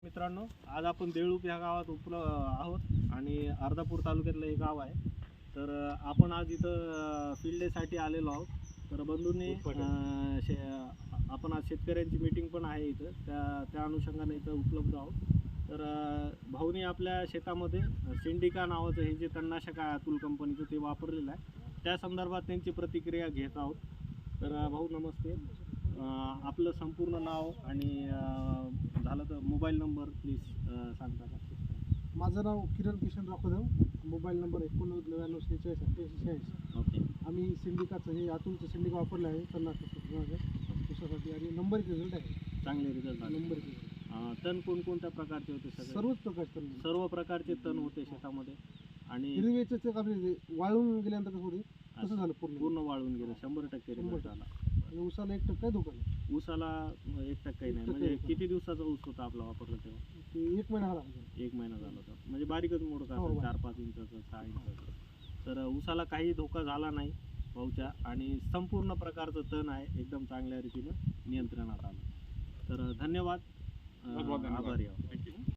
मित्रांनो, आज आपण देऊळूप ह्या गावात आहोत आणि अर्धापूर तालुक्यातलं हे गाव आहे. तर आपण आज इथं फील्ड डेसाठी आलेलो आहोत. तर बंधूंनी आपण आज शेतकऱ्यांची मीटिंग पण आहे इथं, त्या अनुषंगाने इथं उपलब्ध आहोत. तर भाऊनी आपल्या शेतामध्ये सिंडिका नावाचं हे जे तणनाशक आहे अतुल कंपनीचं ते वापरलेलं आहे. त्या संदर्भात त्यांची प्रतिक्रिया घेत आहोत. तर भाऊ नमस्ते. आपलं संपूर्ण नाव आणि झालं तर मोबाईल नंबर प्लीज सांगता का? माझं नाव किरण किशन राखोदेव, मोबाईल नंबर 89 ओके. आम्ही सिंडिकाचं हे अतुलचं सिंडिका वापरलं आहे ऊसासाठी आणि नंबर रिझल्ट आहे. चांगले रिझल्ट आले. नंबर रिझल्ट तण कोणकोणत्या प्रकारचे होते? सर्वच प्रकारचे सर्व प्रकारचे तण होते शेतामध्ये. आणि हिरवेचे आपले वाळून गेल्यानंतर कसं होते तसं झालं पूर्ण वाळून गेलं. 100% रिझल्ट आला. आणि ऊसाला 1% धोका नाही. ऊसाला 1% नाही. म्हणजे किती दिवसाचा ऊस होता आपला वापरला तेव्हा? ते 1 महिना झाला. 1 महिना झाला होता. म्हणजे बारीकच मोडका हो, 4-5 इंचाचा 6 इंचाचा. तर ऊसाला काही धोका झाला नाही भाऊच्या, आणि संपूर्ण प्रकारचं तण आहे एकदम चांगल्या रीतीनं नियंत्रणात आलं. तर धन्यवाद. आभारी आहोत.